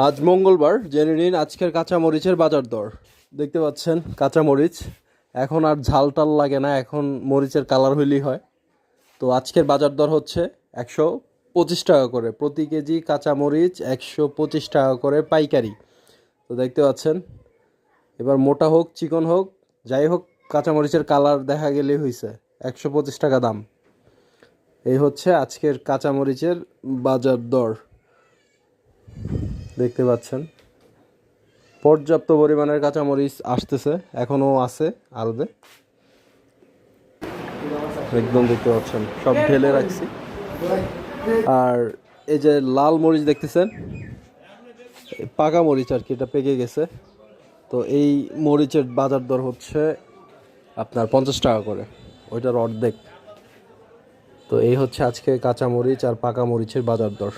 আজ মঙ্গলবার, জেনে নিন আজকের কাঁচামরিচের বাজার দর। দেখতে পাচ্ছেন কাঁচামরিচ এখন আর ঝাল টাল লাগে না, এখন মরিচের কালার হইলেই হয়। তো আজকের বাজার দর হচ্ছে 125 টাকা করে প্রতি কেজি কাঁচামরিচ, 125 টাকা করে পাইকারি। তো দেখতে পাচ্ছেন, এবার মোটা হোক চিকন হোক যাই হোক, কাঁচামরিচের কালার দেখা গেলেই হয়েছে, 125 টাকা দাম। এই হচ্ছে আজকের কাঁচামরিচের বাজার দর। দেখতে পাচ্ছেন পর্যাপ্ত পরিমাণের কাঁচামরিচ আসতেছে, এখনও আছে আলবে, একদম দেখতে পাচ্ছেন সব ঢেলে রাখছি। আর এই যে লাল মরিচ দেখতেছেন, পাকা মরিচ আর কি, এটা পেকে গেছে। তো এই মরিচের বাজার দর হচ্ছে আপনার 50 টাকা করে, ওইটার অর্ধেক। তো এই হচ্ছে আজকে কাঁচা মরিচ আর পাকা মরিচের বাজার দর।